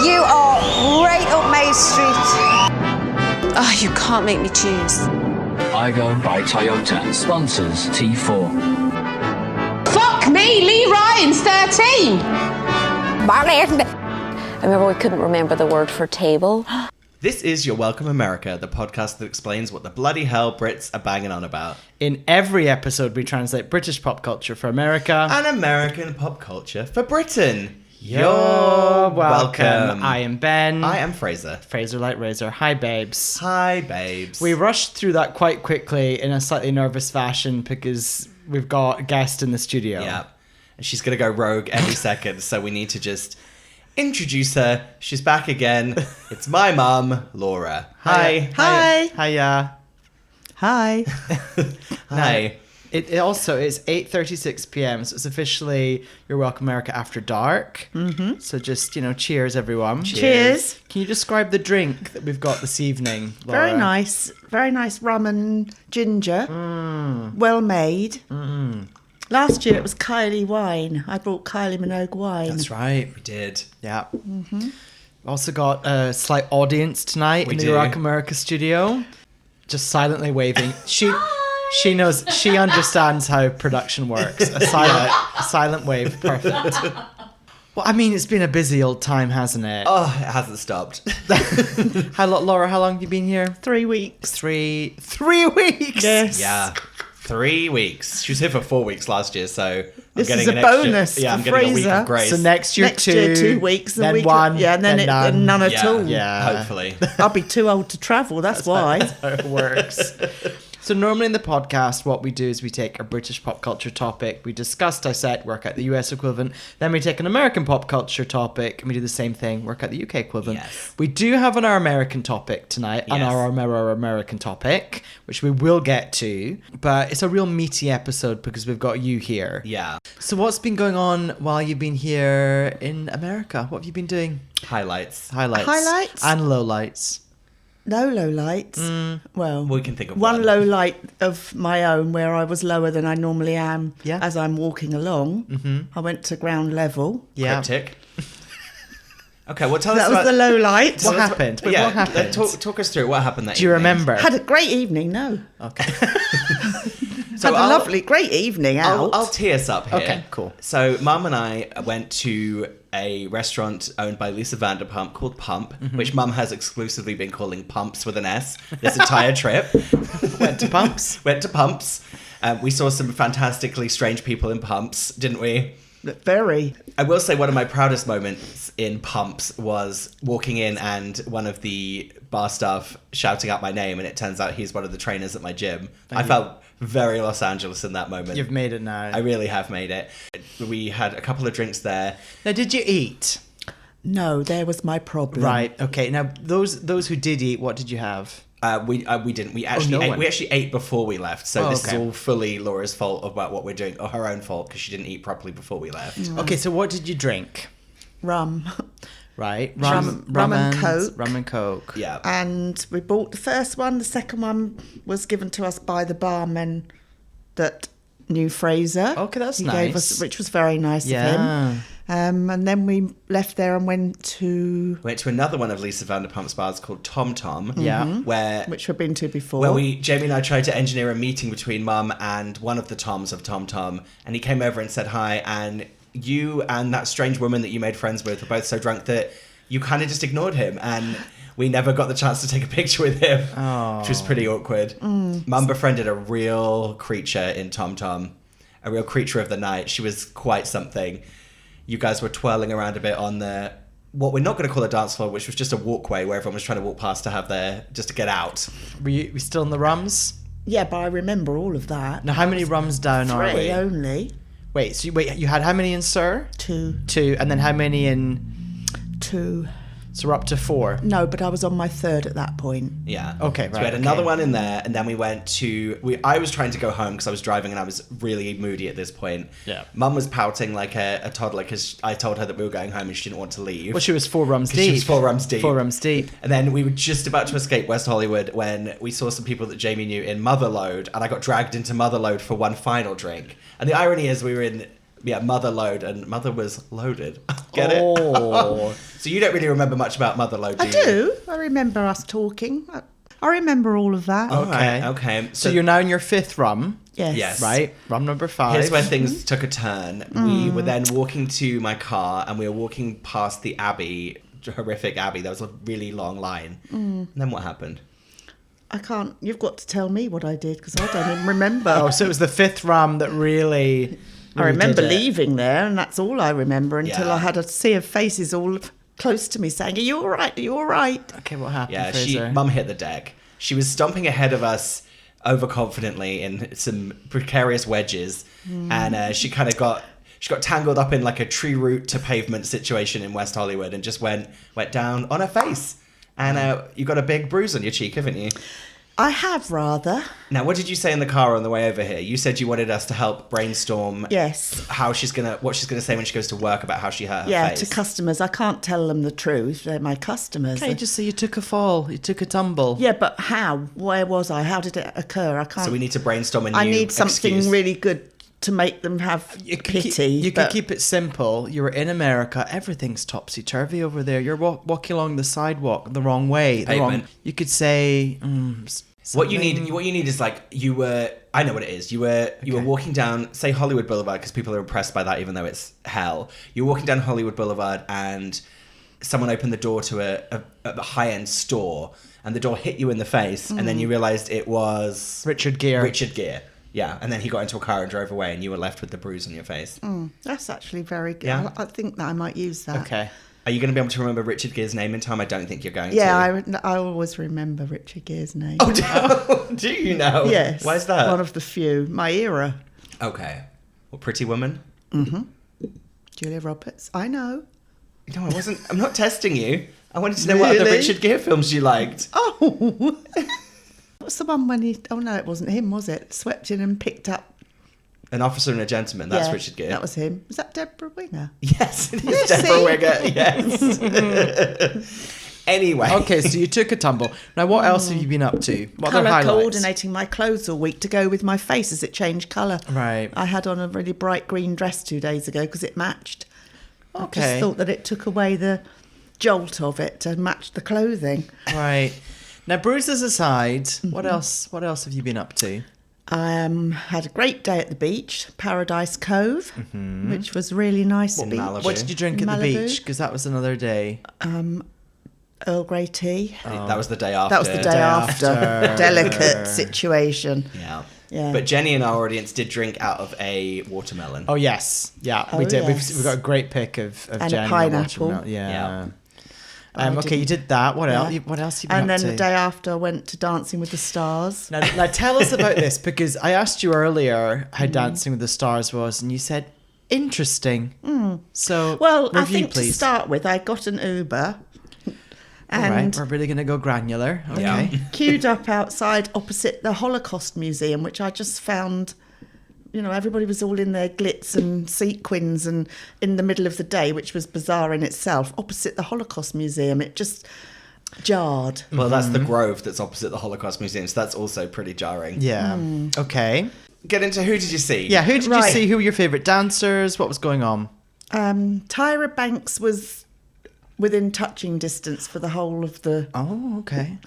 You are right up my street. Oh, you can't make me choose. Igo by Toyota sponsors T4. Fuck me, Lee Ryan's 13. I remember we couldn't remember the word for table. This is Your Welcome America, the podcast that explains what the bloody hell Brits are banging on about. In every episode, we translate British pop culture for America. And American pop culture for Britain. You're welcome. I am Ben. I am Frazer. Frazer like Razor. Hi, babes. Hi, babes. We rushed through that quite quickly in a slightly nervous fashion because we've got a guest in the studio. Yeah. And she's going to go rogue any second, so we need to just introduce her. She's back again. It's my mum, Laura. Hi. Hi. Hiya. Hi. Hi. It also is 8:36 p.m, so it's officially Your Welcome America After Dark. Mm-hmm. So just, cheers, everyone. Cheers. Can you describe the drink that we've got this evening, Laura? Very nice rum and ginger. Well made. Last year it was Kylie wine. I brought Kylie Minogue wine. That's right. We did. Yeah. Mm-hmm. Also got a slight audience tonight in the Your Welcome America studio. Just silently waving. She knows, she understands how production works. A silent wave, perfect. Well, I mean, it's been a busy old time, hasn't it? Oh, it hasn't stopped. Laura, how long have you been here? 3 weeks. 3 weeks? Yes. Yeah. 3 weeks. She was here for 4 weeks last year, so This I'm is getting a an extra, bonus Yeah, I'm for getting a week Frazer. of grace. So next year, Next year, 2 weeks. then week, one, yeah, and then none at all. Yeah. Hopefully. I'll be too old to travel, that's why. That's how it works. So normally in the podcast, what we do is we take a British pop culture topic, we discuss, dissect, work out the US equivalent, then we take an American pop culture topic and we do the same thing, work out the UK equivalent. Yes. We do have our American topic tonight, and Yes. our American topic, which we will get to, but it's a real meaty episode because we've got you here. Yeah. So what's been going on while you've been here in America? What have you been doing? Highlights. Highlights? And lowlights. No low lights. Well, We can think of one one. low light of my own where I was lower than I normally am Yeah. as I'm walking along. Mm-hmm. I went to ground level. Yeah. Cryptic. Okay, well, tell us That was about... the low light. What happened? Wait, Yeah, what happened? Talk us through what happened that Do you evening. remember? Had a great evening, no. Okay. Had a lovely, great evening out. I'll tee us up here. Okay, cool. So, Mum and I went to a restaurant owned by Lisa Vanderpump called Pump, which Mum has exclusively been calling Pumps with an S this entire trip. Went to Pumps. Went to Pumps. We saw some fantastically strange people in Pumps, didn't we? Very. I will say one of my proudest moments in Pumps was walking in and one of the bar staff shouting out my name, and it turns out he's one of the trainers at my gym. I felt very Los Angeles in that moment. You've made it now. I really have made it. We had a couple of drinks there. Now, did you eat? No, there was my problem. Right. Okay. Now, those who did eat, what did you have? We didn't. We actually one. we actually ate before we left. So this is okay. all fully Laura's fault about what we're doing, or her own fault, because she didn't eat properly before we left. Okay. So what did you drink? Rum. Right. Rum and Coke. Rum and Coke. Yeah. And we bought the first one. The second one was given to us by the barman that knew Frazer. Okay, that's he nice. Gave us, which was very nice Yeah. of him. And then we left there and went to... Went to another one of Lisa Vanderpump's bars called Tom Tom. Yeah. Where Which we've been to before. Where Jamie and I tried to engineer a meeting between Mum and one of the Toms of Tom Tom, and he came over and said hi, and you and that strange woman that you made friends with were both so drunk that you kind of just ignored him, and we never got the chance to take a picture with him, which was pretty awkward. Mum befriended a real creature in Tom Tom, a real creature of the night. She was quite something. You guys were twirling around a bit on the, what we're not going to call a dance floor, which was just a walkway where everyone was trying to walk past just to get out. Were you still in the rums? Yeah, but I remember all of that. Now, how many rums down are we? 3 only. Wait, you had how many in Sir? 2. 2, and then how many in... 2. So we're up to 4. No, but I was on my 3rd at that point. Yeah. Okay, So right, we had okay. another one in there, and then we went to... I was trying to go home because I was driving and I was really moody at this point. Yeah. Mum was pouting like a toddler because I told her that we were going home and she didn't want to leave. Well, she was 4 rums 'Cause deep. she was 4 rums deep. 4 rums deep. And then we were just about to escape West Hollywood when we saw some people that Jamie knew in Motherlode, and I got dragged into Motherlode for one final drink. And the irony is we were in Motherlode, and Mother was loaded. Get it? Oh. So you don't really remember much about Motherlode, do I you? do. I remember us talking. I remember all of that. All right, okay. So you're now in your 5th rum. Yes. Yes. Right? Rum number 5. Here's where things took a turn. We were then walking to my car and we were walking past the Abbey, horrific Abbey. There was a really long line. And then what happened? I can't. You've got to tell me what I did because I don't even remember. Oh, so it was the 5th rum that really I remember did it. leaving there, and that's all I remember until Yeah. I had a sea of faces all close to me saying, "Are you all right? Are you all right?" Okay, what happened, Yeah, Fraser? Mum hit the deck. She was stomping ahead of us overconfidently in some precarious wedges, and she got tangled up in like a tree root to pavement situation in West Hollywood, and just went down on her face. And you got a big bruise on your cheek, haven't you? I have rather. Now, what did you say in the car on the way over here? You said you wanted us to help brainstorm Yes. what she's gonna say when she goes to work about how she hurt her Yeah, face. to customers. I can't tell them the truth. They're my customers. Okay, just say you took a fall. You took a tumble. Yeah, but how? Where was I? How did it occur? I can't. So we need to brainstorm a new I need something excuse. really good to make them have pity. You could but- keep it simple. You were in America. Everything's topsy-turvy over there. You're walking along the sidewalk the wrong way. Pavement. You could say... What you need is like you were. I know what it is. You were walking down, say Hollywood Boulevard, because people are impressed by that, even though it's hell. You're walking down Hollywood Boulevard, and someone opened the door to a high-end store, and the door hit you in the face, and then you realised it was Richard Gere. Richard Gere. Yeah, and then he got into a car and drove away, and you were left with the bruise on your face. That's actually very good. Yeah. I think that I might use that. Okay. Are you going to be able to remember Richard Gere's name in time? I don't think you're going Yeah, to. I always remember Richard Gere's name. Oh, do you know? Yes. Why is that? One of the few. My era. Okay. Well, Pretty Woman? Julia Roberts. I know. No, I wasn't. I'm not testing you. I wanted to know what other Really? Richard Gere films you liked. Oh. What's the one when he... Oh, no, it wasn't him, was it? Swept in and picked up... An Officer and a Gentleman. That's Yeah, Richard Gere. That was him. Was that Deborah Winger? Yes, it is Yes, Deborah see? Winger. Yes. Anyway. Okay, so you took a tumble. Now, what else have you been up to? What other Colour highlights? coordinating my clothes all week to go with my face as it changed colour. Right. I had on a really bright green dress 2 days ago because it matched. I Okay. just thought that it took away the jolt of it to match the clothing. Right. Now, bruises aside, what else have you been up to? I had a great day at the beach, Paradise Cove, which was really nice What, beach. Malibu? What did you drink at the Malibu. beach? Because that was another day. Earl Grey tea. That was the day after. That was the day after. after. Delicate situation. Yeah. Yeah. But Jenny and our audience did drink out of a watermelon. Oh, yes. Yeah, we Oh, did. yes. We've got a great pic of And a Jenny pineapple. watermelon. Yeah. Yeah. Okay, you didn't- did that. What else? Yeah. What else have you been And up then to? the day after, I went to Dancing with the Stars. Now tell us about this, because I asked you earlier how Dancing with the Stars was, and you said interesting. So, Well, I review, think please. to start with, I got an Uber All and right, we're really going to go granular. Okay. Yeah. queued up outside opposite the Holocaust Museum, which I just found, everybody was all in their glitz and sequins and in the middle of the day, which was bizarre in itself, opposite the Holocaust Museum. It just jarred. Well, that's the Grove that's opposite the Holocaust Museum, so that's also pretty jarring. Yeah. Okay. Get into who did you see? Yeah, who did you Right. see? Who were your favourite dancers? What was going on? Tyra Banks was within touching distance for the whole of the Okay.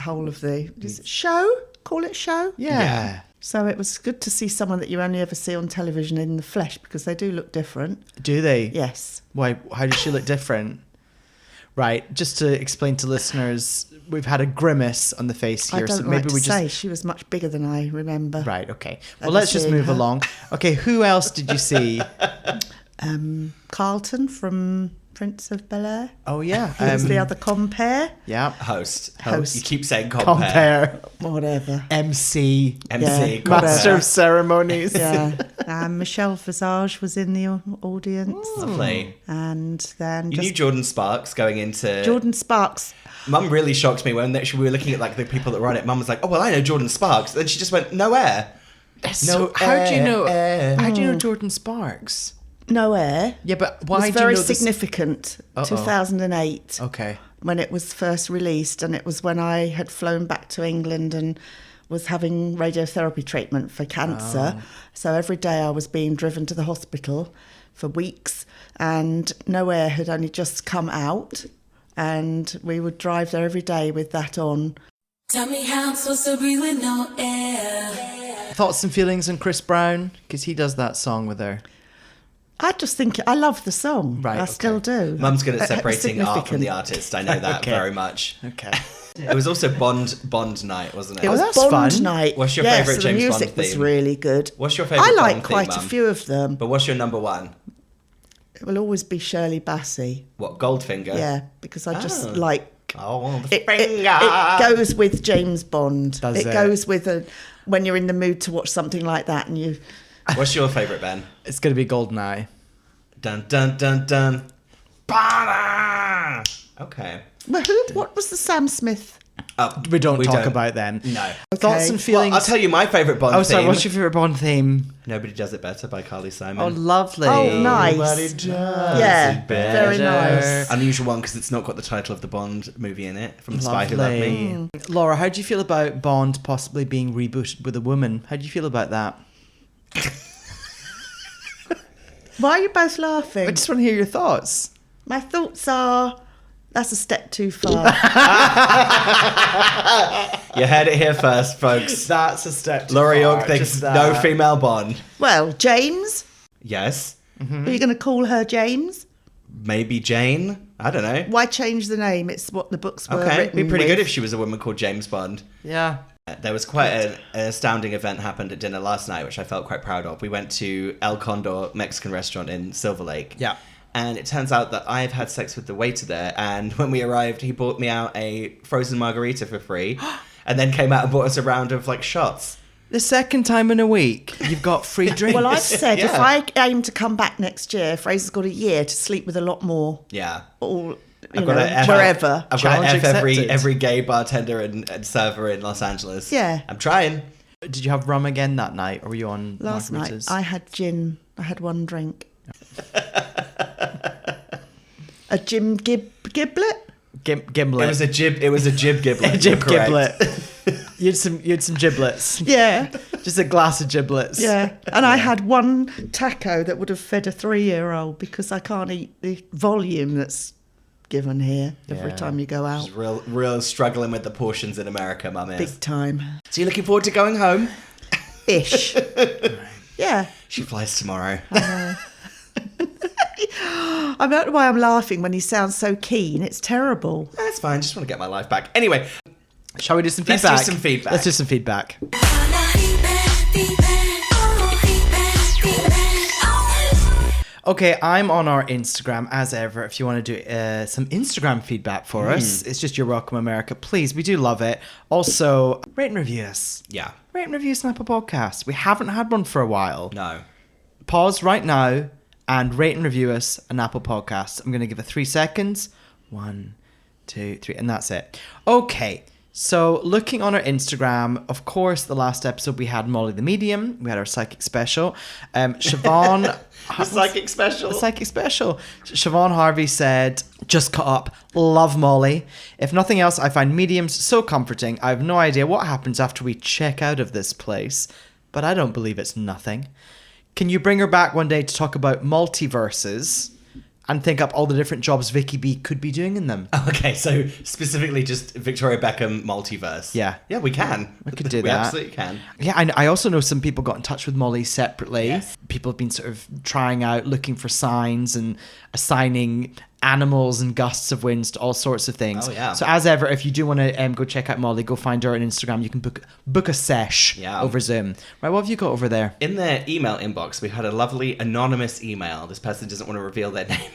is it show. Call it show. Yeah. So it was good to see someone that you only ever see on television in the flesh because they do look different. Do they? Yes. Why? How does she look different? Right. Just to explain to listeners, we've had a grimace on the face I here, don't so like maybe to we say she was much bigger than I remember. Right. Okay. Well, Ever let's just seeing move her. along. Okay. Who else did you see? Carlton from Prince of Bel-Air. Oh yeah. He was the other compare. Yeah. Host. Host. You keep saying compare. Compare. Whatever. MC. MC. Yeah. compare. Master of ceremonies. Yeah. Michelle Visage was in the audience. Lovely. And then You knew just Jordan Sparks going into... Jordan Sparks. Mum really shocked me when we were looking at like the people that were on it. Mum was like, "Oh well, I know Jordan Sparks." Then she just went, "No air." So how do you know? air. How do you know Jordan Sparks? No Air. Yeah, but It why was do very you know this? significant. Uh-oh. 2008. Okay. When it was first released, and it was when I had flown back to England and was having radiotherapy treatment for cancer. So every day I was being driven to the hospital for weeks, and No Air had only just come out, and we would drive there every day with that on. Tell me how I'm supposed to breathe with no air. Thoughts and feelings on Chris Brown? Because he does that song with her. I just think I love the song. Right, I okay. still do. Mum's good at separating art from Significant. the artist. I know that Okay. very much. Okay. It was also Bond night, wasn't it? It was that's Bond fun. night. What's your yes, favourite and James the Bond music was theme? really good. What's your favourite I like Bond quite theme, a Mum? few of them. But what's your number one? It will always be Shirley Bassey. What, Goldfinger? Yeah, because I just Oh. like... Oh, the It finger. goes with James Bond. Does it? Goes with when you're in the mood to watch something like that, and you... What's your favourite, Ben? It's going to be GoldenEye. Dun, dun, dun, dun. Ba-da! Okay. Well, what was the Sam Smith? We don't talk about them. No. Thoughts and feelings? Well, I'll tell you my favourite Bond Oh, theme. sorry, what's your favourite Bond theme? Nobody Does It Better by Carly Simon. Oh, lovely. Oh, nice. Nobody does Yeah, it better. very nice. Unusual one because it's not got the title of the Bond movie in it, from The Spy Who Loved Me. Laura, how do you feel about Bond possibly being rebooted with a woman? How do you feel about that? Why are you both laughing? I just want to hear your thoughts. My thoughts are... That's a step too far. You heard it here first, folks. That's a step too Laura far. Yorke thinks Just no that. female Bond. Well, James? Yes. Are you going to call her James? Maybe Jane. I don't know. Why change the name? It's what the books were Okay, written it'd be pretty with. good if she was a woman called James Bond. Yeah. There was quite an astounding event happened at dinner last night, which I felt quite proud of. We went to El Condor Mexican restaurant in Silver Lake. Yeah. And it turns out that I've had sex with the waiter there. And when we arrived, he bought me out a frozen margarita for free. And then came out and bought us a round of like shots. The second time in a week, you've got free drinks. Well, I've said if Yeah. I aim to come back next year, Fraser's got a year to sleep with a lot more. Yeah. All, I've got to F, wherever. I've got to Challenge F accepted. every gay bartender and server in Los Angeles. Yeah. I'm trying. Did you have rum again that night, or were you on Last night, margaritas? I had gin. I had one drink. A gin giblet? Gimlet. It was a jib giblet. Jib You're correct. giblet. you had some giblets. Yeah, Just a glass of giblets. yeah. And I had one taco that would have fed a 3-year-old because I can't eat the volume that's given here every Yeah. time you go out. Just real struggling with the portions in America, Mum is. Big time. So you're looking forward to going home? Ish. Yeah. She flies tomorrow. I don't know why I'm laughing when he sounds so keen. It's terrible. That's fine. Just want to get my life back. Anyway, Shall we do some Let's feedback? do some feedback. Let's do some feedback. Okay, I'm on our Instagram as ever. If you want to do some Instagram feedback for us, it's just You're Welcome America. Please, we do love it. Also, rate and review us. yeah. Rate and review us on Apple Podcasts. We haven't had one for a while. No. Pause right now and rate and review us on Apple Podcasts. I'm going to give it 3 seconds. 1, 2, 3, and that's it. Okay, so looking on our Instagram, of course, the last episode we had Molly the Medium. We had our psychic special. Siobhan... The psychic special. The psychic special. Siobhan Harvey said, just cut up. Love Molly. If nothing else, I find mediums so comforting. I have no idea what happens after we check out of this place, but I don't believe it's nothing. Can you bring her back one day to talk about multiverses and think up all the different jobs Vicky B could be doing in them? Okay, so specifically just Victoria Beckham multiverse. Yeah. Yeah, we can. We could do We that. absolutely can. Yeah, I also know some people got in touch with Molly separately. Yes. People have been sort of trying out, looking for signs and assigning animals and gusts of winds to all sorts of things. Oh, yeah. So as ever, if you do want to go check out Molly, go find her on Instagram. You can book a sesh over Zoom. Right, what have you got over there? In their email inbox, we had a lovely anonymous email. This person doesn't want to reveal their name.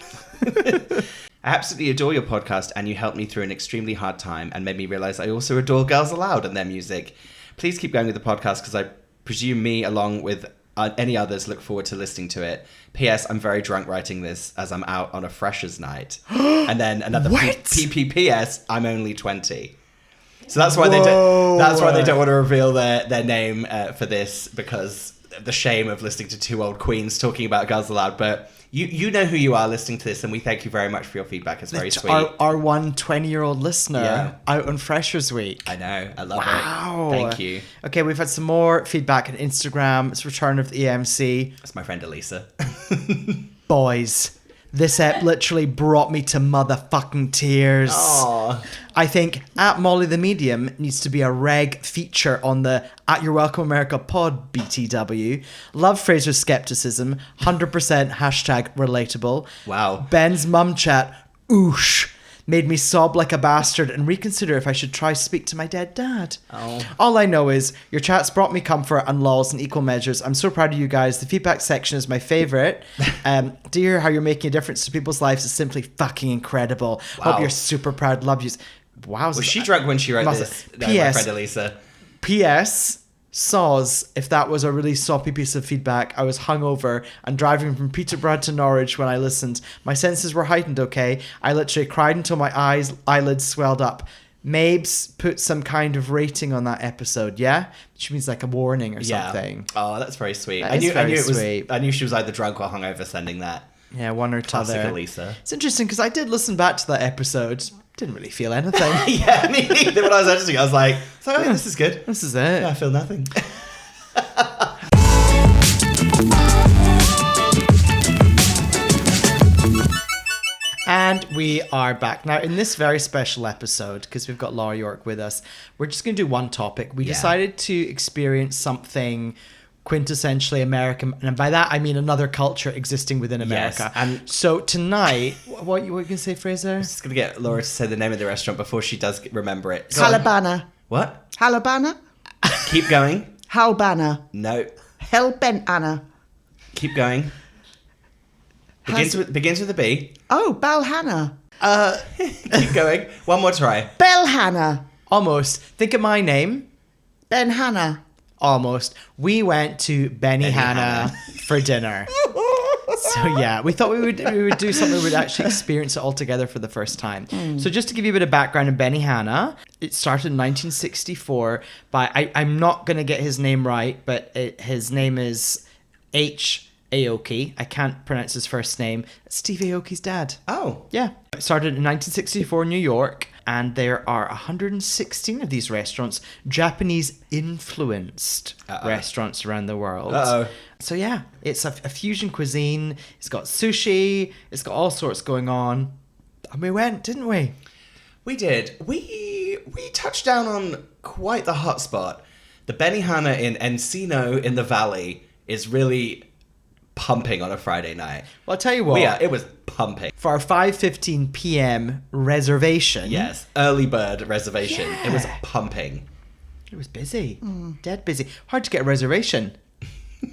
I absolutely adore your podcast, and you helped me through an extremely hard time and made me realize I also adore Girls Aloud and their music. Please keep going with the podcast because I presume me, along with any others, look forward to listening to it. P.S. I'm very drunk writing this as I'm out on a freshers night. And then another PPPS. I'm only 20. So that's why they don't. That's why they don't want to reveal their name for this, because of the shame of listening to two old queens talking about Girls Aloud. But you know who you are listening to this, and we thank you very much for your feedback. It's very sweet. Our one 20-year-old listener Yeah. out on Freshers Week. I know. I love Wow. it. Thank you. Okay, we've had some more feedback on Instagram. It's Return of the EMC. That's my friend Elisa. Boys, this ep literally brought me to motherfucking tears. Aww. I think at Molly the Medium needs to be a reg feature on the At Your Welcome America pod BTW. Love Fraser's skepticism. 100% hashtag relatable. Wow. Ben's mum chat. Oosh. Made me sob like a bastard and reconsider if I should try speak to my dead dad. Oh. All I know is your chats brought me comfort and lols in equal measures. I'm so proud of you guys. The feedback section is my favorite. To hear how you're making a difference to people's lives is simply fucking incredible. Wow. Hope you're super proud. Love yous. Wow. Was she drunk when she wrote this? No, my P.S. friend Elisa. P.S. Soz, if that was a really soppy piece of feedback, I was hungover and driving from Peterborough to Norwich when I listened. My senses were heightened, okay? I literally cried until my eyelids swelled up. Mabes put some kind of rating on that episode, yeah? Which means like a warning or something. Oh, that's very sweet. That I is knew very it was. sweet. I knew she was either drunk or hungover sending that. Yeah, one or Classic t'other. Elisa. It's interesting because I did listen back to that episode. Didn't really feel anything. Yeah, me neither. When I was editing, I was like, "So this is good. This is it. Yeah, I feel nothing." And we are back. Now, in this very special episode, because we've got Laura Yorke with us, we're just going to do one topic. We decided to experience something quintessentially American, and by that I mean another culture existing within America. Yes, and so tonight, what you going to say, Fraser? I'm just going to get Laura to say the name of the restaurant before she does remember it. Go on. Halabana. What? Halabana? Keep going. Halbana. No. Hellbent-Anna. Keep going. Begins with a B. Oh, Balhana. Keep going. One more try. Belhana. Almost. Think of my name. Benhana. Almost. We went to Benihana for dinner. So yeah, we thought we would do something we would actually experience it all together for the first time. So just to give you a bit of background in Benihana, it started in 1964 by, I'm not going to get his name right, but his name is Aoki. I can't pronounce his first name. Steve Aoki's dad. Oh. Yeah. It started in 1964 in New York, and there are 116 of these restaurants, Japanese influenced restaurants around the world. So yeah, it's a fusion cuisine. It's got sushi. It's got all sorts going on. And we went, didn't we? We did. We touched down on quite the hot spot. The Benihana in Encino in the Valley is really pumping on a Friday night. Well, I'll tell you what. Yeah, it was pumping. For our 5:15 p.m. reservation. Yes, early bird reservation. Yeah. It was pumping. It was busy. Dead busy. Hard to get a reservation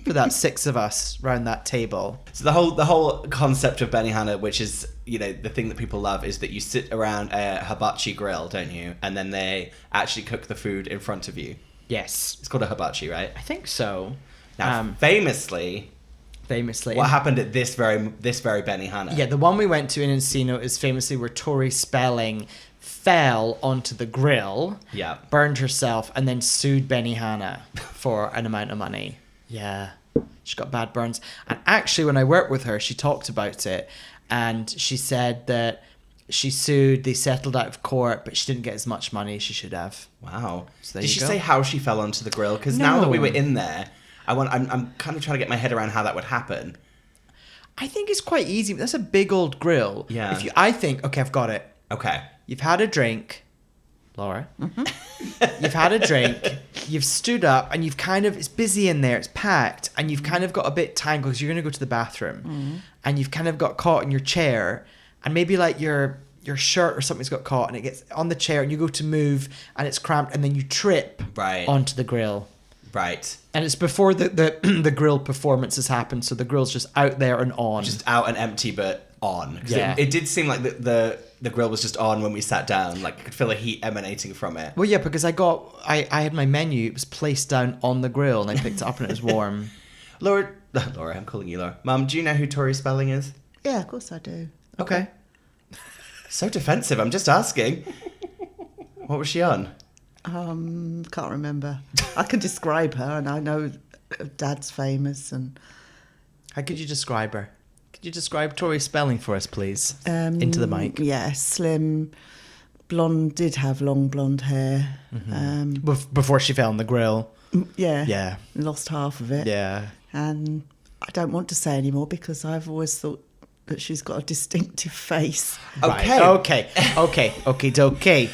for that 6 of us around that table. So the whole concept of Benihana, which is, you know, the thing that people love, is that you sit around a hibachi grill, don't you? And then they actually cook the food in front of you. Yes. It's called a hibachi, right? I think so. Now, famously, what happened at this very Benihana? Yeah, the one we went to in Encino is famously where Tori Spelling fell onto the grill, burned herself, and then sued Benihana for an amount of money. Yeah, she got bad burns. And actually, when I worked with her, she talked about it, and she said that she sued, they settled out of court, but she didn't get as much money as she should have. Wow. So Did she say how she fell onto the grill? Because now that we were in there, I'm kind of trying to get my head around how that would happen. I think it's quite easy. That's a big old grill. Yeah. I think, okay, I've got it. Okay. You've had a drink, Laura. You've had a drink. You've stood up, and you've kind of, it's busy in there. It's packed, and you've kind of got a bit tangled because you're going to go to the bathroom, and you've kind of got caught in your chair, and maybe like your shirt or something's got caught, and it gets on the chair, and you go to move, and it's cramped, and then you trip onto the grill. Right. And it's before the grill performance has happened, so the grill's just out there and on. Just out and empty, but on. Yeah. It did seem like the grill was just on when we sat down. Like, I could feel the heat emanating from it. Well, yeah, because I had my menu. It was placed down on the grill, and I picked it up, and it was warm. Laura, I'm calling you Laura. Mum, do you know who Tori Spelling is? Yeah, of course I do. Okay. So defensive. I'm just asking. What was she on? Can't remember. I can describe her, and I know Dad's famous. And How could you describe her? Could you describe Tori Spelling for us, please? Into the mic. Yeah, slim, blonde. Did have long blonde hair. Before she fell on the grill. Yeah. Lost half of it. Yeah. And I don't want to say anymore because I've always thought that she's got a distinctive face. Okay. Okay.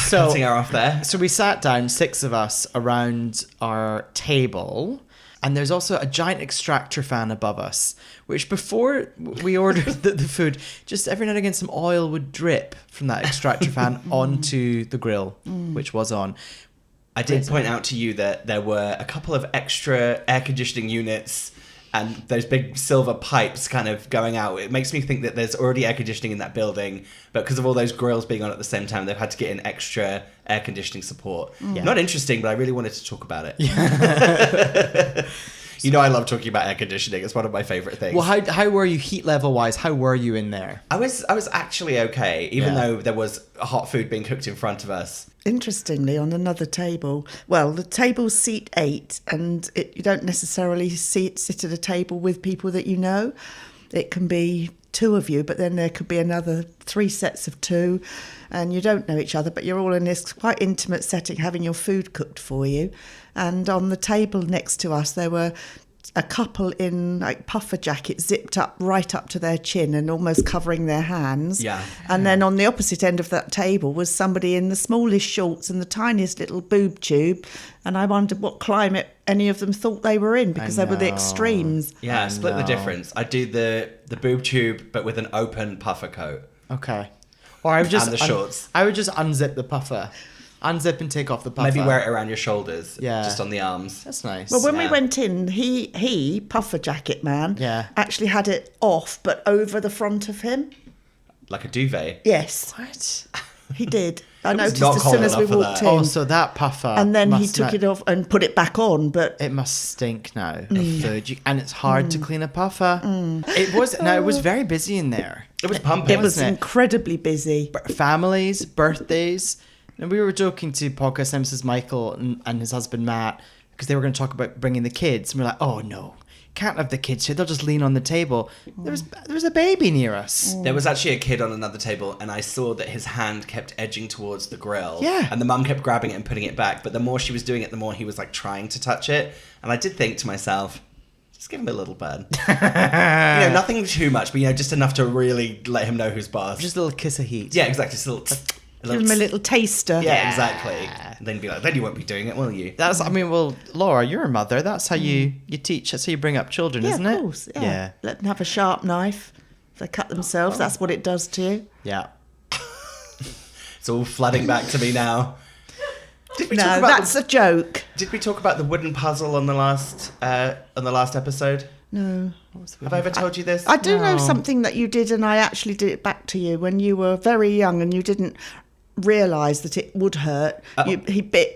So Cutting her off there. So we sat down, 6 of us, around our table, and there's also a giant extractor fan above us, which before we ordered the food, just every now and again some oil would drip from that extractor fan onto the grill, which was on. I did point out to you that there were a couple of extra air conditioning units and those big silver pipes kind of going out. It makes me think that there's already air conditioning in that building, but because of all those grills being on at the same time, they've had to get in extra air conditioning support. Yeah. Not interesting, but I really wanted to talk about it. You know I love talking about air conditioning. It's one of my favourite things. Well, how were you heat level wise? How were you in there? I was actually okay, even though there was hot food being cooked in front of us. Interestingly, on another table, well, the table's seat 8, and you don't necessarily sit at a table with people that you know. It can be 2 of you, but then there could be another 3 sets of 2, and you don't know each other, but you're all in this quite intimate setting having your food cooked for you. And on the table next to us, there were a couple in like puffer jackets zipped up right up to their chin and almost covering their hands. Yeah. And then on the opposite end of that table was somebody in the smallest shorts and the tiniest little boob tube. And I wondered what climate any of them thought they were in, because they were the extremes. Yeah, split the difference. I do the boob tube, but with an open puffer coat. Okay. Or I would just And the shorts. I would just unzip the puffer. Unzip and take off the puffer. Maybe wear it around your shoulders. Yeah. Just on the arms. That's nice. Well, when we Yeah. went in, he puffer jacket man, Yeah. actually had it off, but over the front of him. Like a duvet. Yes, What? he did. I was noticed not as cold soon as we enough for walked that. in. Oh, so that puffer. And then he must took not- it off and put it back on, but It must stink now. The food, and it's hard to clean a puffer. It was. No, it was very busy in there. It was pumping. it was wasn't it? incredibly busy. Families, birthdays, and we were joking to podcast nemesis Michael and his husband Matt, because they were going to talk about bringing the kids, and we're like, oh no, can't have the kids here. They'll just lean on the table. There was a baby near us. There was actually a kid on another table, and I saw that his hand kept edging towards the grill. Yeah. And the mum kept grabbing it and putting it back. But the more she was doing it, the more he was like trying to touch it. And I did think to myself, just give him a little burn. Nothing too much, but just enough to really let him know who's boss. Just a little kiss of heat. Yeah, exactly. Just a little. Give him a little taster. Yeah, exactly. And then be like, then you won't be doing it, will you? That's. I mean, well, Laura, you're a mother. That's how you teach. That's how you bring up children, Yeah, isn't of it? course. Yeah. Let them have a sharp knife. If they cut themselves, that's what it does to you. Yeah. It's all flooding back to me now. Did we No, talk about that's a joke. Did we talk about the wooden puzzle on the last episode? No. Have I ever told you this? I do know No. something that you did, and I actually did it back to you when you were very young and you didn't realise that it would hurt.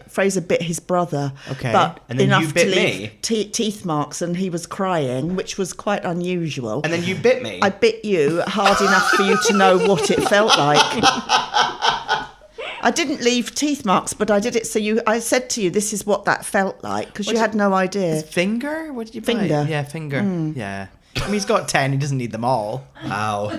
Frazer bit his brother. Okay. But And then enough you bit to leave me? teeth marks, and he was crying, which was quite unusual. And then you bit me. I bit you hard enough for you to know what it felt like. I didn't leave teeth marks, but I did it so I said to you, this is what that felt like, because you had no idea. Finger? What did you Finger. buy? Yeah, finger. Yeah. I mean, he's got 10. He doesn't need them all. Wow.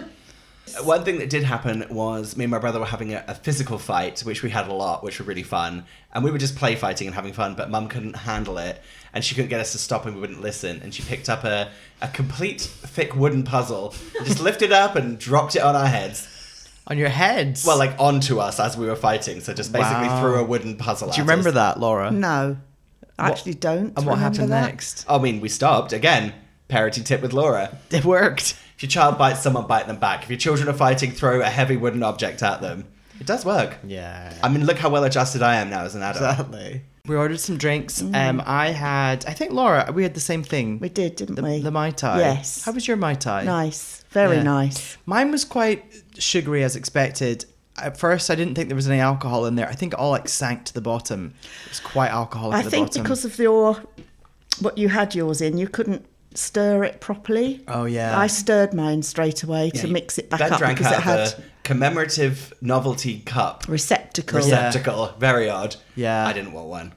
One thing that did happen was me and my brother were having a physical fight, which we had a lot, which were really fun. And we were just play fighting and having fun, but Mum couldn't handle it. And she couldn't get us to stop and we wouldn't listen. And she picked up a complete thick wooden puzzle, and just lifted up and dropped it on our heads. On your heads? Well, like onto us as we were fighting. So just basically Wow. threw a wooden puzzle at us. Do you remember that, Laura? No, I actually don't. And what remember happened that. next? I mean, we stopped. Again, parenting tip with Laura. It worked. If your child bites someone, bite them back. If your children are fighting, throw a heavy wooden object at them. It does work. Yeah. I mean, look how well adjusted I am now as an adult. Exactly. We ordered some drinks. I think Laura, we had the same thing. We did, didn't we? The Mai Tai. Yes. How was your Mai Tai? Nice. Very Yeah. nice. Mine was quite sugary as expected. At first, I didn't think there was any alcohol in there. I think it all sank to the bottom. It was quite alcoholic I at the think bottom. because of what you had yours in, you couldn't stir it properly. Oh, yeah. I stirred mine straight away to mix it back Ben up drank because out it had of the commemorative novelty cup receptacle. receptacle. Very odd. Yeah. I didn't want one.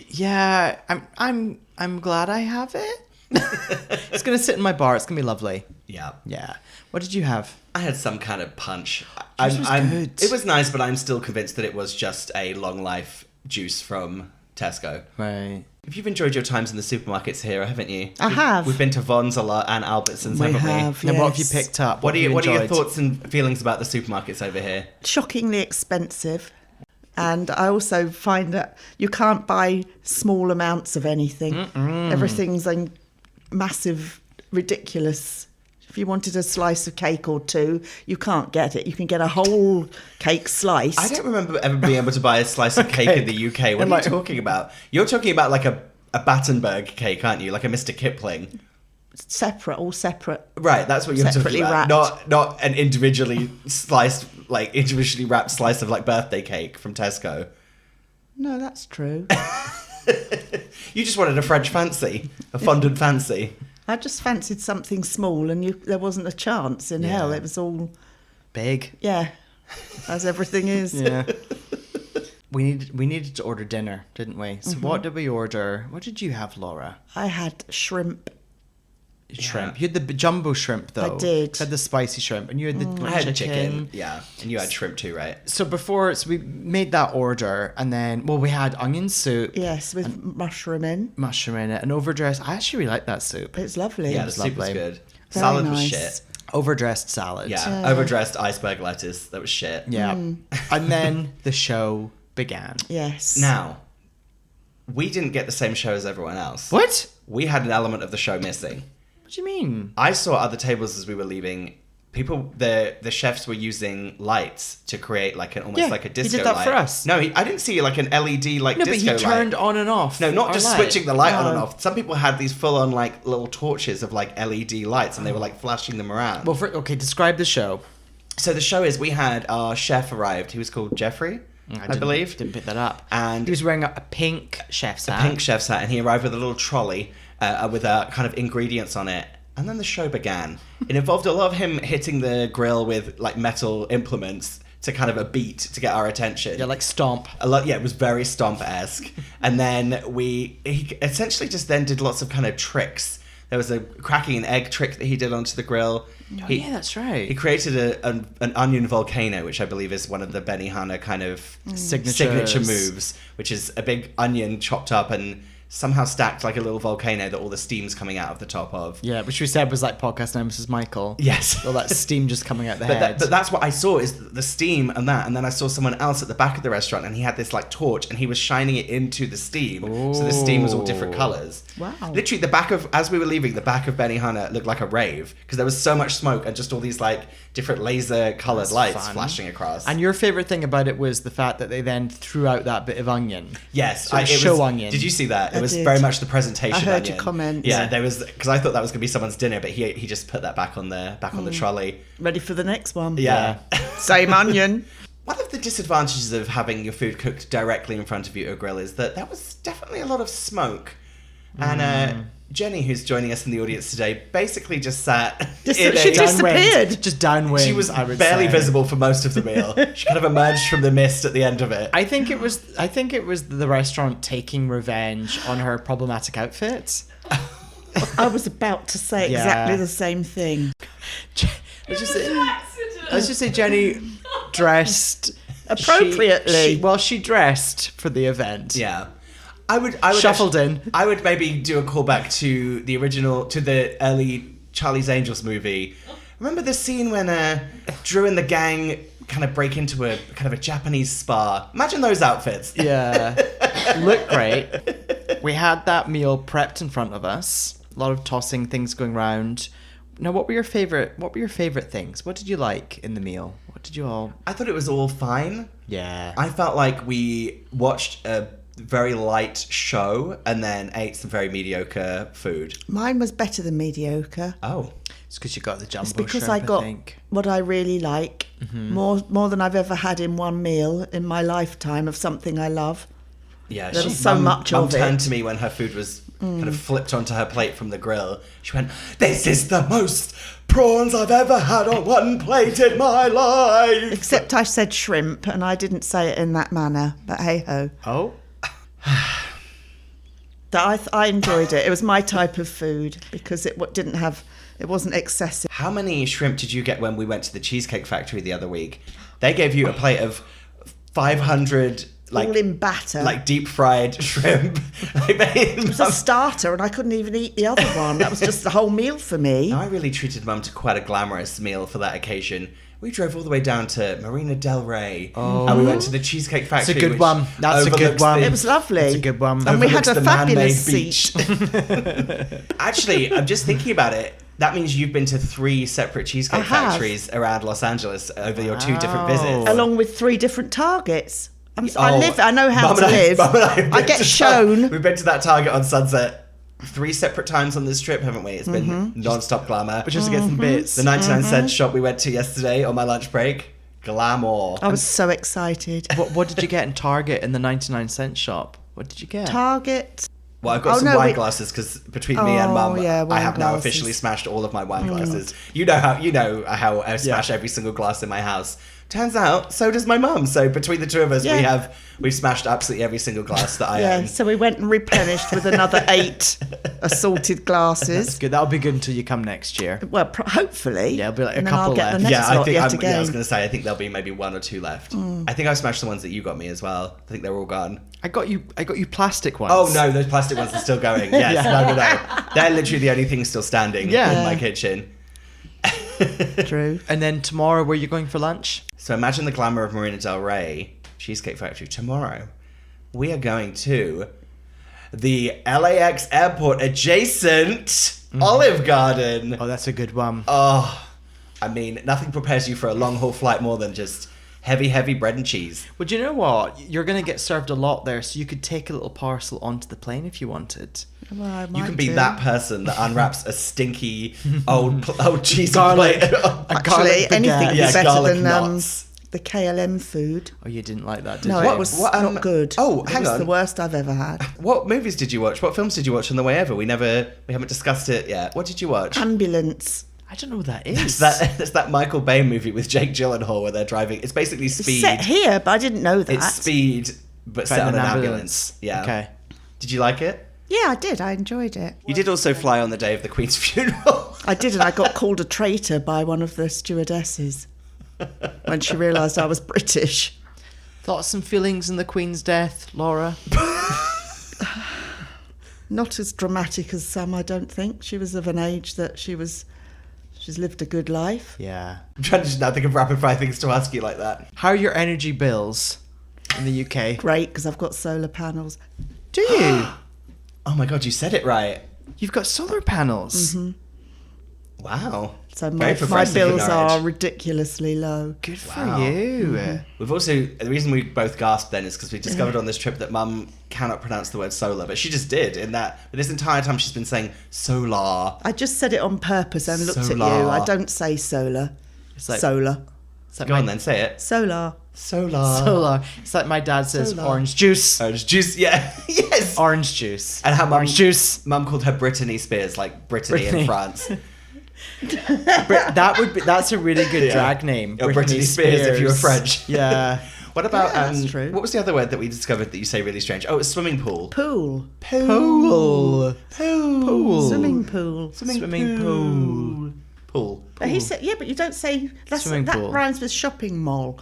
Yeah, I'm glad I have it. It's gonna sit in my bar. It's gonna be lovely. Yeah. Yeah. What did you have? I had some kind of punch. Yours was good. It was nice, but I'm still convinced that it was just a long life juice from Tesco. Right. You've enjoyed your times in the supermarkets here, haven't you? I have. We've been to Vons a lot and Albertsons, We haven't have, we? And what have you yes. picked up? What are your enjoyed? thoughts and feelings about the supermarkets over here? Shockingly expensive. And I also find that you can't buy small amounts of anything. Everything's in massive, ridiculous. If you wanted a slice of cake or two, you can't get it. You can get a whole cake sliced. I don't remember ever being able to buy a slice of cake in the UK. What are you talking about? You're talking about like a Battenberg cake, aren't you? Like a Mr. Kipling. All separate. Right, that's what you're Separately talking about. wrapped. Not an individually sliced, like individually wrapped slice of like birthday cake from Tesco. No, that's true. You just wanted a French fancy, a fondant fancy. I just fancied something small, and there wasn't a chance in hell. It was all, Big. yeah, as everything is. Yeah. We needed to order dinner, didn't we? So what did we order? What did you have, Laura? I had shrimp. Shrimp. You had the jumbo shrimp, though. I did. You had the spicy shrimp, and you had the I had chicken, yeah, and you had shrimp too, right? So we made that order, and then we had onion soup, Yes, with mushroom in. mushroom in it, and overdressed. I actually really like that soup. It's lovely. Yeah, the soup was lovely. good. Very Salad was nice. shit. Overdressed salad. Yeah, overdressed iceberg lettuce. That was shit. Yeah. And then the show began. Yes. Now, we didn't get the same show as everyone else. What? We had an element of the show missing. What do you mean? I saw other tables as we were leaving. People, the chefs were using lights to create like an almost Yeah, like a he disco did that light. for us. No, I didn't see like an LED like No, but disco he turned light. on and off. No, not our just light. switching the light on and No. off. Some people had these full on like little torches of like LED lights and they were like flashing them around. Well, okay, describe the show. So the show is we had our chef arrived. He was called Jeffrey, I believe. Didn't pick that up. And he was wearing a pink chef's hat. pink chef's hat, and he arrived with a little trolley with kind of ingredients on it. And then the show began. It involved a lot of him hitting the grill with like metal implements to kind of a beat to get our attention. Yeah, like stomp. A lot, yeah, it was very stomp-esque. And then he essentially just then did lots of kind of tricks. There was a cracking an egg trick that he did onto the grill. Yeah, that's right. He created an onion volcano, which I believe is one of the Benihana kind of signature moves, which is a big onion chopped up and somehow stacked like a little volcano that all the steam's coming out of the top of. Yeah, which we said was like podcast nemesis Michael. Yes. All that steam just coming out the head. But that's what I saw is the steam and that. And then I saw someone else at the back of the restaurant and he had this like torch and he was shining it into the steam. So the steam was all different colours. Wow. Literally as we were leaving, the back of Benihana looked like a rave because there was so much smoke and just all these like different laser coloured lights fun. flashing across. And your favourite thing about it was the fact that they then threw out that bit of onion. Yes, So it was show onion. Did you see that? It I was did. very much the presentation. I heard onion. your comment. Yeah, Yeah. there was because I thought that was going to be someone's dinner, but he just put that back on the trolley. Ready for the next one. Yeah. Same onion. One of the disadvantages of having your food cooked directly in front of you at a grill is that there was definitely a lot of smoke. And Jenny, who's joining us in the audience today, basically just sat. She disappeared. Just downwind. She was I would barely say. visible for most of the meal. She kind of emerged from the mist at the end of it. I think it was the restaurant taking revenge on her problematic outfits. I was about to say Yeah. exactly the same thing. Let's just say Jenny dressed Appropriately. She dressed for the event. Yeah. I would Shuffled in. I would maybe do a callback to the early Charlie's Angels movie. Remember the scene when Drew and the gang kind of break into a kind of a Japanese spa? Imagine those outfits. Yeah. Look great. We had that meal prepped in front of us. A lot of tossing things going round. Now, what were your favorite things? What did you like in the meal? What did you all? I thought it was all fine. Yeah. I felt like we watched a very light show and then ate some very mediocre food. Mine was better than mediocre. Oh. It's because you got the jumbo It's because shrimp, I got think. what I really like, more than I've ever had in one meal in my lifetime of something I love. Yeah, There was so much Mum of turned it. to me when her food was kind of flipped onto her plate from the grill. She went, "This is the most prawns I've ever had on one plate in my life." Except I said shrimp and I didn't say it in that manner, but hey ho. Oh. I enjoyed it. It was my type of food because it wasn't excessive. How many shrimp did you get when we went to the Cheesecake Factory the other week? They gave you a plate of 500 all in batter. like deep fried shrimp. It was a starter, and I couldn't even eat the other one. That was just the whole meal for me. I really treated Mum to quite a glamorous meal for that occasion. We drove all the way down to Marina del Rey, and we went to the Cheesecake Factory. It's a good one. That's a good one. It was lovely. It's a good one. And we had a the fabulous man-made seat. Actually, I'm just thinking about it. That means you've been to 3 separate Cheesecake I have. Factories around Los Angeles over your 2 different visits. Along with 3 different Targets. I Oh, know how Mum to and live. Mum and I have I been get to shown. We've been to that Target on Sunset 3 separate times on this trip, haven't we? It's been non-stop glamour. Just to get some bits. The 99-cent shop we went to yesterday on my lunch break, glamour. I was so excited. What did you get in Target in the 99-cent shop? What did you get? Target. Well, I've got some wine glasses because between me and Mum, yeah, I wine have now glasses. officially smashed all of my wine glasses. You know how I smash every single glass in my house. Turns out, so does my mum. So between the two of us, Yeah. we've smashed absolutely every single glass that I Yeah, own. so we went and replenished with another 8 assorted That's glasses. good. That'll be good until you come next year. Well, hopefully. Yeah, it'll be like a and then couple I'll get left. the next lot yet I again. was going to say, I think there'll be maybe 1 or 2 left. I think I smashed the ones that you got me as well. I think they're all gone. I got you plastic ones. Oh no, those plastic ones are still going. Yes, no. They're literally the only thing still standing in my kitchen. True. And then tomorrow, where are you going for lunch? So imagine the glamour of Marina del Rey, Cheesecake Factory. Tomorrow, we are going to the LAX airport adjacent Olive Garden. Oh, that's a good one. Oh, I mean, nothing prepares you for a long haul flight more than just heavy bread and cheese. Well, you know what? You're going to get served a lot there, so you could take a little parcel onto the plane if you wanted. Well, I You might can be do. that person that unwraps a stinky old cheese Garlic. plate. Actually, anything would be Yeah, better garlic than knots. the KLM food. Oh, you didn't like that, did No, you? it was not good. Oh, It hang was on. the worst I've ever had. What movies did you watch? What films did you watch on the way over? We haven't discussed it yet. What did you watch? Ambulance. I don't know what that is. It's that Michael Bay movie with Jake Gyllenhaal where they're driving. It's basically It's Speed. set here, but I didn't know that. It's Speed, but set on an ambulance. Yeah. Okay. Did you like it? Yeah, I did. I enjoyed it. You did also fly on the day of the Queen's funeral. I did, and I got called a traitor by one of the stewardesses when she realised I was British. Thoughts and feelings in the Queen's death, Laura? Not as dramatic as some, I don't think. She was of an age that she's lived a good life. Yeah. I'm trying to just now think of rapid fire things to ask you like that. How are your energy bills in the UK? Great, because I've got solar panels. Do you? Oh my God, you said it right. You've got solar panels. Wow. So Very my progressive in bills our are age. ridiculously low. Good for Wow. you. We've also, the reason we both gasped then is because we discovered on this trip that Mum cannot pronounce the word solar, but she just did but this entire time she's been saying solar. I just said it on purpose and looked at you. Solar. I don't say solar. It's like, Solar. it's like Go my, on then, say it. Solar. Solar. Solar. It's like my dad says Solar. orange juice. Orange juice, yeah. Yes. Orange juice. And how Mum, Orange juice. Mum called her Brittany Spears, like Brittany in Brittany. France. That's a really good Yeah. drag name. Oh, Brittany Spears if you were French. Yeah. What about, Yeah, that's true. what was the other word that we discovered that you say really strange? Oh, it's swimming pool. Pool. Pool. Pool. Swimming pool. Swimming pool. Pool. But he said, yeah, but you don't say Swimming that pool. rhymes with shopping mall.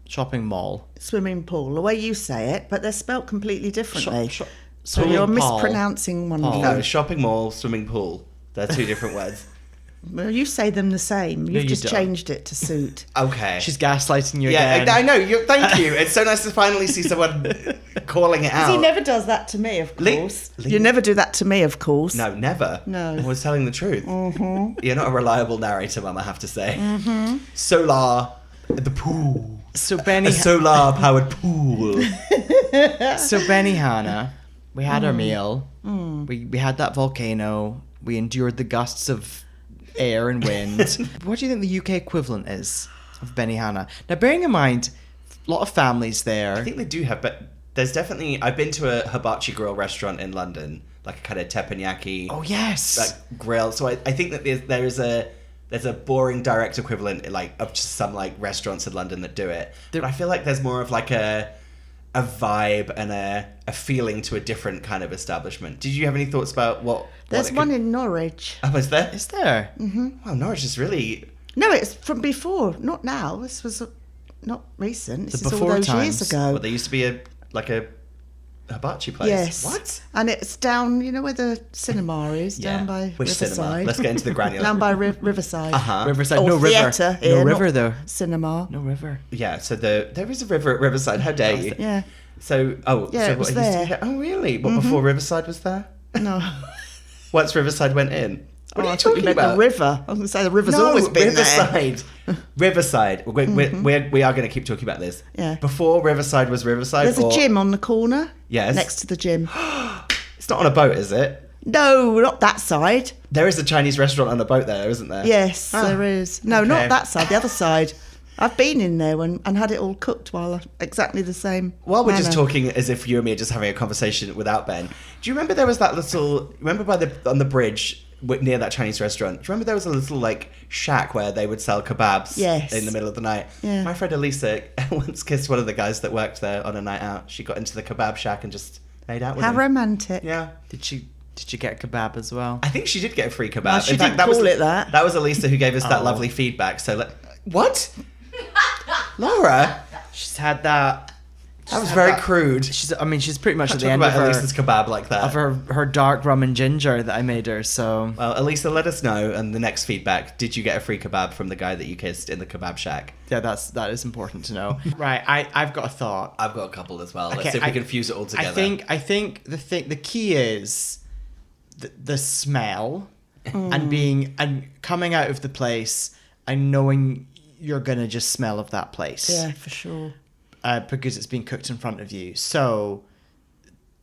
Shopping mall. Swimming pool, the way you say it, but they're spelt completely differently. Shop- So Pool. you're Paul. mispronouncing one of No, them. shopping mall, swimming pool. They're 2 different words. Well, you say them the same. You've you just don't. changed it to suit. Okay. She's gaslighting you yeah, again. I know. Thank you. It's so nice to finally see someone calling it out. He never does that to me, of Le- course. le- You never do that to me, of course. No, never. No. I was telling the truth. You're not a reliable narrator, Mum, I have to say. Solar, the pool. So A Benny, solar-powered pool. so Benihana, we had our meal. We had that volcano. We endured the gusts of air and wind. What do you think the UK equivalent is of Benihana? Now, bearing in mind, a lot of families there. I think they do have, but there's definitely... I've been to a hibachi grill restaurant in London, like a kind of teppanyaki Oh yes. like grill. So I think that there's a boring direct equivalent like of just some like restaurants in London that do it. But I feel like there's more of like a vibe and a feeling to a different kind of establishment. Did you have any thoughts about what? There's it one could... in Norwich. Oh, is there? Is there? Wow, Norwich is really. No, it's from before, not now. This was not recent. This The is all before those times. years ago. Well, there used to be a hibachi place. Yes. What? And it's down, you know where the cinema is? Down by Which Riverside. cinema? Let's get into the granular. Down by Riverside. Uh-huh. Riverside. Or No river. theatre No here, river not though. Cinema. No river. Yeah, so there is a river at Riverside. How dare you? Yeah. So, Yeah, so it was used to be there. Oh, really? What, before Riverside was there? No. Once Riverside went in? What are you I thought talking meant about? the river. I was going to say the river's always been there. Riverside. Riverside. We are going to keep talking about this. Yeah. Before Riverside was Riverside. There's a gym on the corner. Yes. Next to the gym. It's not on a boat, is it? No, not that side. There is a Chinese restaurant on a boat there, isn't there? Yes, Ah, there is. No, okay. not that side. The other side. I've been in there and had it all cooked exactly the same. While we're just manner. talking as if you and me are just having a conversation without Ben, do you remember there was that little? Remember on the bridge near that Chinese restaurant? Do you remember there was a little like shack where they would sell kebabs? Yes. In the middle of the night. Yeah. My friend Elisa once kissed one of the guys that worked there on a night out. She got into the kebab shack and just made out with How him. romantic. Yeah. Did you get kebab as well? I think she did get a free kebab. No, she didn't that was call it that. That was Elisa who gave us that Oh. lovely feedback. So what? Laura, She's had that. that was very crude. She's pretty much Can't at the talk end of about Elisa's her, kebab like that. her dark rum and ginger that I made her. So Well, Elisa, let us know and the next feedback. Did you get a free kebab from the guy that you kissed in the kebab shack? yeah, that is important to know. Right, I've got a thought. I've got a couple as well. Let's Okay, see if we can fuse it all together. I think the key is the smell and coming out of the place and knowing you're gonna just smell of that place. Yeah, for sure. Because it's being cooked in front of you. So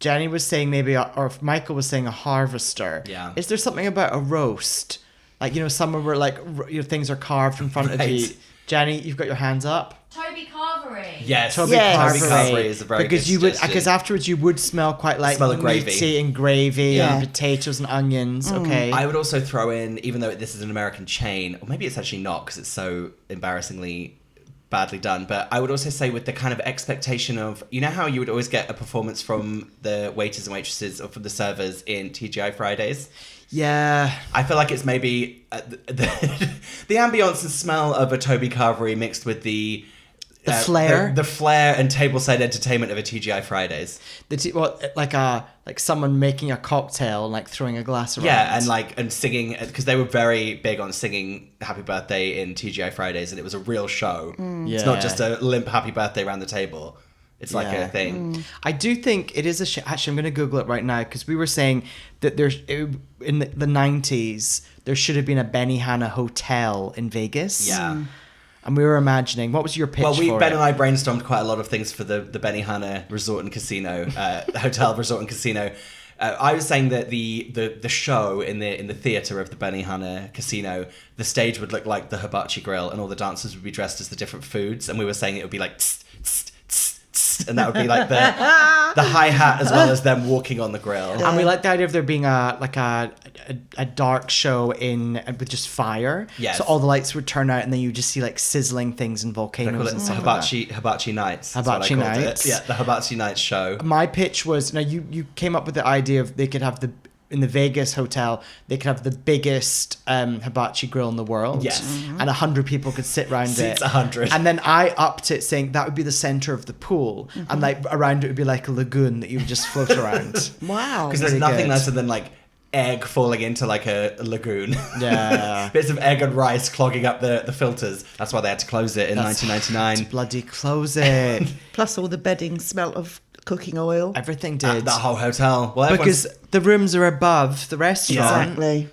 Jenny was saying or if Michael was saying a harvester. Yeah. Is there something about a roast? Like, somewhere where like things are carved in front of you. Right. Jenny, you've got your hands up. Toby Carvery. yes, Toby Yes. Carvery is a very because good you would suggestion. because afterwards you would smell quite like Smell of gravy. meaty and gravy Yeah. and potatoes and onions. Okay. I would also throw in, even though this is an American chain, or maybe it's actually not because it's so embarrassingly badly done, but I would also say with the kind of expectation of, you know how you would always get a performance from the waiters and waitresses or from the servers in TGI Fridays? Yeah. I feel like it's maybe the ambience and smell of a Toby Carvery mixed with the flair. the flair and tableside entertainment of a TGI Fridays. Like someone making a cocktail and like throwing a glass around. Yeah, and singing, because they were very big on singing Happy Birthday in TGI Fridays, and it was a real show. It's not Yeah. just a limp Happy Birthday around the table. It's like Yeah. a thing. I do think it is actually, I'm going to Google it right now because we were saying that in the 90s, there should have been a Benihana hotel in Vegas. Yeah. And we were imagining, what was your pitch Well, for Ben it? and I brainstormed quite a lot of things for the Benihana Resort and Casino, hotel resort and casino. I was saying that the show in the theater of the Benihana Casino, the stage would look like the hibachi grill, and all the dancers would be dressed as the different foods, and we were saying it would be like tss, tss, tss, tss, and that would be like the hi-hat as well as them walking on the grill. And we like the idea of there being a dark show with just fire. Yes. So all the lights would turn out and then you just see like sizzling things and I call volcanoes it and stuff like that. hibachi nights. That's what I Hibachi called it. nights. Yeah, the hibachi nights show. My pitch was, now you came up with the idea of they could have in the Vegas hotel, they could have the biggest hibachi grill in the world. Yes. And 100 people could sit around Seats it. 100. And then I upped it saying that would be the center of the pool. And like around it would be like a lagoon that you would just float around. Wow. Because there's Pretty nothing good. nicer than like egg falling into like a lagoon. Yeah. Bits of egg and rice clogging up the filters. That's why they had to close it in 1999. Bloody close it. Plus all the bedding smelt of cooking oil. Everything did. That whole hotel. Well, Because the rooms are above the restaurant. Exactly.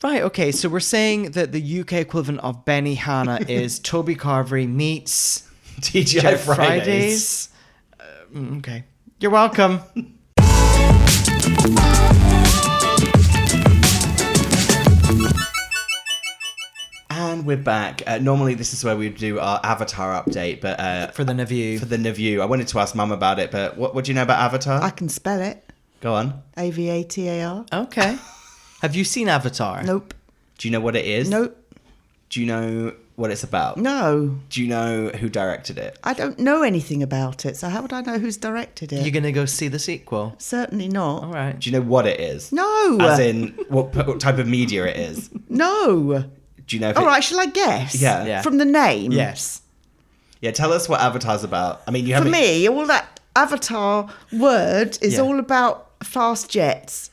Right, okay, so we're saying that the UK equivalent of Benihana is Toby Carvery meets TGI Fridays. Okay. You're welcome. And we're back. Normally, this is where we do our Avatar update, but For the Naview. for the Naview, I wanted to ask Mum about it. But what do you know about Avatar? I can spell it. Go on. AVATAR. Okay. Have you seen Avatar? Nope. Do you know what it is? Nope. Do you know what it's about? No. Do you know who directed it? I don't know anything about it, so how would I know who's directed it? You're going to go see the sequel? Certainly not. All right. Do you know what it is? No. As in what type of media it is? No. Do you know? If All it- right, shall I guess? Yeah. Yeah. From the name? Yes. Yeah, tell us what Avatar's about. I mean, you For haven't... me, all that Avatar word is Yeah. all about fast jets.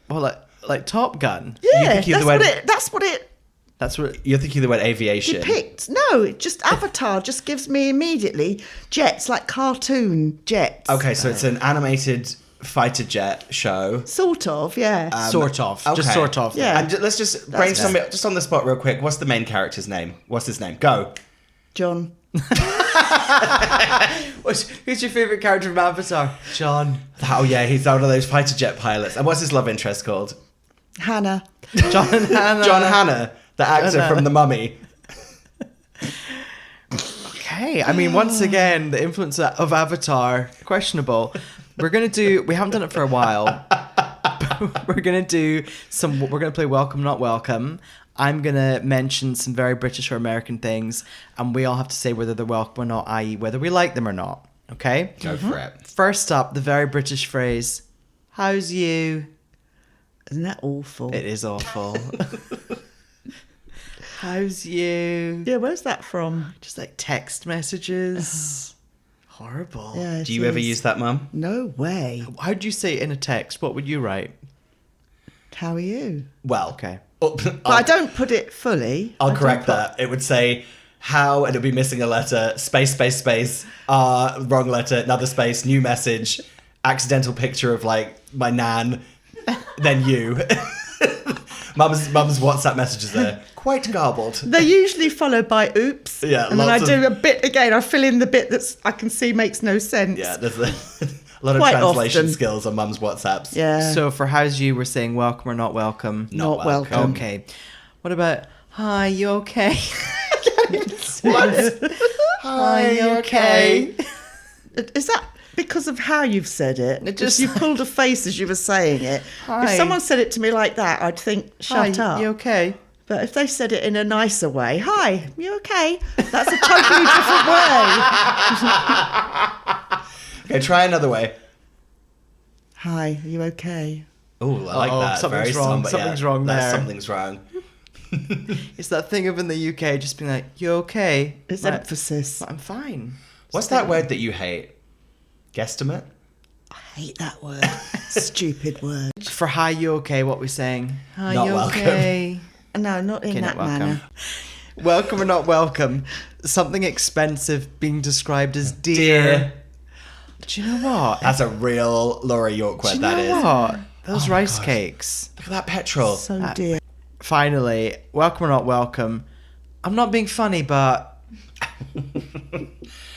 Well, like Top Gun. Yeah, think you're that's the what word- it. That's what it That's what. You're thinking the word aviation. depicts. No, it just Avatar just gives me immediately jets, like cartoon jets. Okay, so it's an animated fighter jet show. Sort of, yeah. Sort of. Just okay. sort of. Yeah. And let's just brainstorm it just on the spot real quick. What's the main character's name? What's his name? Go. John. Who's your favourite character from Avatar? John. Oh, yeah, he's one of those fighter jet pilots. And what's his love interest called? Hannah. John Hannah. John Hannah, the actor from The Mummy. Okay, I mean, once again, the influence of Avatar, questionable. We haven't done it for a while. We're gonna play Welcome Not Welcome. I'm gonna mention some very British or American things, and we all have to say whether they're welcome or not, i.e. whether we like them or not. Okay? Go for it. First up, the very British phrase, how's you? Isn't that awful? It is awful. How's you? Yeah, where's that from? Just like text messages. Horrible. Yeah, it Do you ever is. use that, Mum? No way. How'd you say it in a text? What would you write? How are you? Well, Okay. But I don't put it fully. I'll I correct don't that. It would say how, and it'll be missing a letter, space, space, space, wrong letter, another space, new message, accidental picture of like my nan, then you. Mum's WhatsApp messages there. Quite garbled. They're usually followed by oops. Yeah, and then I lots do of- a bit again. I fill in the bit that's I can see makes no sense. Yeah, there's a lot of Quite translation often. skills on Mum's WhatsApps. Yeah. So for how's you, we're saying welcome or not welcome. Not welcome. Okay. What about hi, you okay? What? Hi, you okay? Is that because of how you've said it? It Just just- you pulled a face as you were saying it. Hi. If someone said it to me like that, I'd think, shut Hi, up. you okay? But if they said it in a nicer way, hi, you okay? That's a totally different way. Okay, try another way. Hi, are you okay? Oh, I like Uh-oh, that. something's Very wrong, somber, something's wrong that's there. Something's wrong. It's that thing of in the UK just being like, you okay? It's Like, emphasis. I'm fine. What's that word that you hate? Guesstimate? I hate that word. Stupid word. For hi, you okay? What we're saying? Hi, Not you welcome. okay? No, not in Okay, that not welcome. manner. Welcome or not welcome? Something expensive being described as dear. Do you know what? That's a real Laura Yorke Do word, you that know is. what? Those Oh my rice God. cakes. Look at that petrol. So dear. Finally, welcome or not welcome. I'm not being funny, but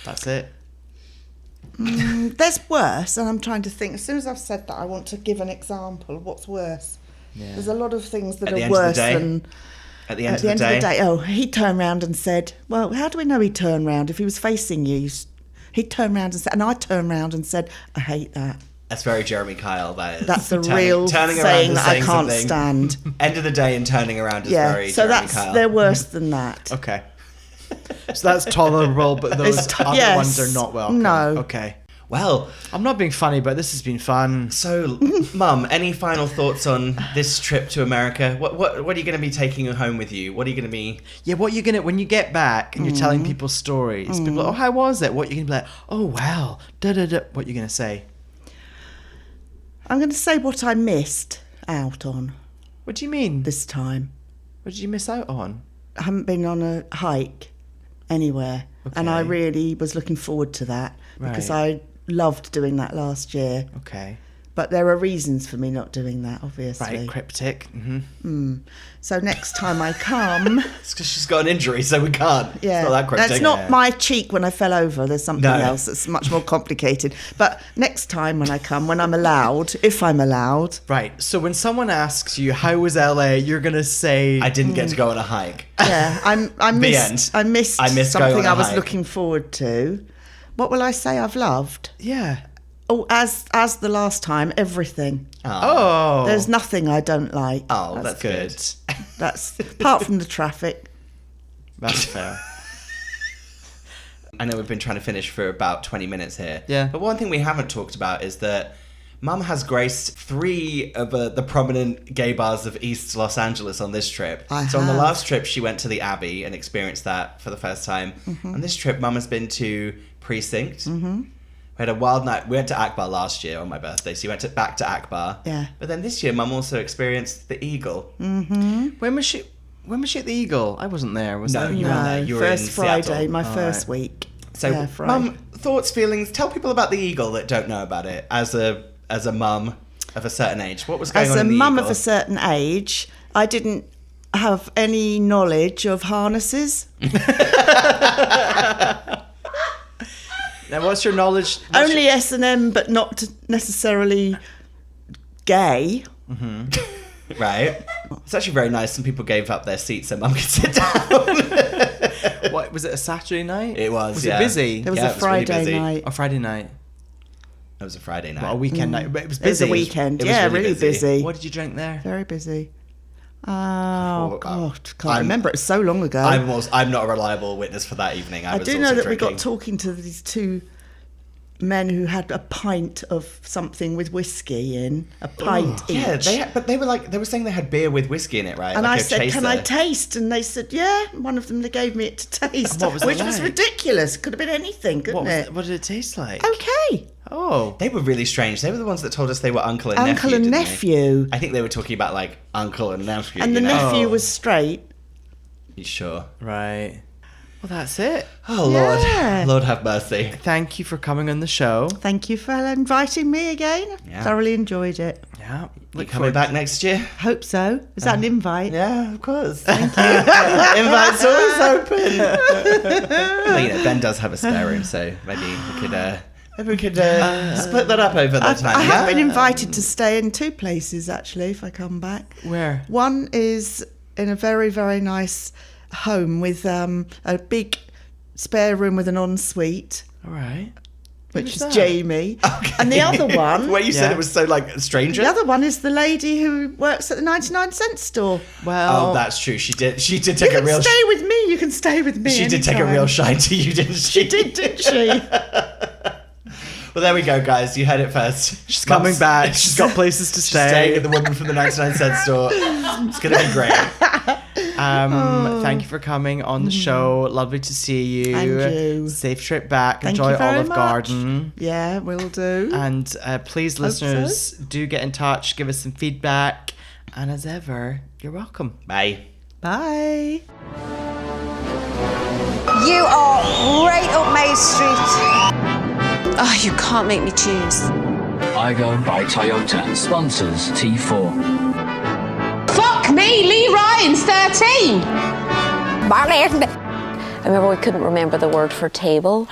that's it. There's worse, and I'm trying to think. As soon as I've said that, I want to give an example of what's worse. Yeah. There's a lot of things that At the are end of the worse day? than At the end, at the end of the of day. the day. Oh, he turned round and said, "Well, how do we know he turned round? If he was facing you, he turned round and said," and I turned round and said, "I hate that." That's very Jeremy Kyle, that is. That's a Turning- real turning around saying and that I saying can't something. stand. End of the day and turning around is Yeah, very so Jeremy that's Kyle. they're worse than that. Okay. So that's tolerable, but those It's other yes. ones are not welcome. No. Okay. Well, I'm not being funny, but this has been fun. so, Mum, any final thoughts on this trip to America? What are you going to be taking home with you? What are you going to be... Yeah, what you're gonna when you get back and you're telling people stories, people are like, oh, how was it? What you're gonna be like, oh well, da da da. What you gonna say? I'm going to say what I missed out on What do you mean? this time. What did you miss out on? I haven't been on a hike anywhere, and I Okay. really was looking forward to that because Right. I loved doing that last year. Okay. But there are reasons for me not doing that, obviously. Right, cryptic. Mm-hmm. So next time I come, It's because she's got an injury, so we can't. yeah, It's not that cryptic. that's not my cheek when I fell over. There's something No. else that's much more complicated. But next time when I come, when I'm allowed, if I'm allowed, Right. So when someone asks you how was LA, you're gonna say I didn't get to go on a hike. yeah, I The missed. end. I missed I missed going something on a I was hike. looking forward to. What will I say? I've loved. yeah. Oh, as the last time, everything. Oh. There's nothing I don't like. Oh, that's good. That's apart from the traffic. That's fair. I know we've been trying to finish for about 20 minutes here. Yeah. But one thing we haven't talked about is that Mum has graced 3 of the prominent gay bars of East Los Angeles on this trip. So on the last trip, she went to the Abbey and experienced that for the first time. On this trip, Mum has been to Precinct. We had a wild night. We went to Akbar last year on my birthday, so you went back to Akbar. Yeah. But then this year, Mum also experienced the Eagle. When was she at the Eagle? I wasn't there. Was No, I? you weren't there. You were first in Friday, Seattle. my first week. So, yeah, Friday. Mum, thoughts, feelings? Tell people about the Eagle that don't know about it. As a mum of a certain age, what was going on in the As a mum Eagle? of a certain age, I didn't have any knowledge of harnesses. Now, what's your knowledge? Only S&M, but not necessarily gay. Right. It's actually very nice. Some people gave up their seats so Mum could sit down. What was it? A Saturday night? It was. Was yeah. it busy? There was Yeah, a it was really Friday busy. night. Or Friday night? It was a Friday night. Well, a weekend night. But it was It was busy. a weekend. It was Yeah, really really busy. busy. What did you drink there? Very busy. Oh, God. Can't I'm- remember. It's so long ago. I'm not a reliable witness for that evening. I was do also know that drinking. we got talking to these 2 men who had a pint of something with whiskey in, a pint each. Yeah, they were saying they had beer with whiskey in it, right? And like I a said, chaser. can I taste? And they said, yeah. One of them, they gave me it to taste. What was it which was like? ridiculous. Could have been anything, couldn't it? What did it taste like? Okay. Oh. They were really strange. They were the ones that told us they were uncle and nephew. Uncle and didn't they? nephew. I think they were talking about like uncle and nephew. And the you know? nephew was straight. You sure? Right. Well, that's it. Oh Yeah. Lord, Lord have mercy. Thank you for coming on the show. Thank you for inviting me again. Yeah. Thoroughly enjoyed it. Yeah. You coming back next year? Hope so. Is that an invite? Yeah, of course. Thank you. Invite's always open. Well, you know, Ben does have a spare room, so maybe we could split that up over the time. I have yeah? been invited to stay in 2 places actually if I come back. Where? One is in a very, very nice home with a big spare room with an ensuite, All right. which is that? Jamie. And the other one, Where you said Yeah. it was so like a stranger. the other one is the lady who works at the 99-cent store. Well, Oh, that's true. She did You take a can real. stay with me. You can stay with me. She did take a anytime. real shine to you, didn't she? She did, didn't she? Well, there we go, guys. You heard it first. she's coming back. She's got places to She's staying stay. at the woman from the 99-cent store. It's gonna be great. Thank you for coming on the show. Lovely to see you. And you. Safe trip back. Thank Enjoy you very Olive much. Garden. Yeah, will do. And please, so. listeners, do get in touch. Give us some feedback. And as ever, you're welcome. Bye. Bye. You are right up my street. Oh, you can't make me choose. I go by Toyota. Sponsors T4. Fuck me, Lee Ryan's 13. Marlene. I remember we couldn't remember the word for table.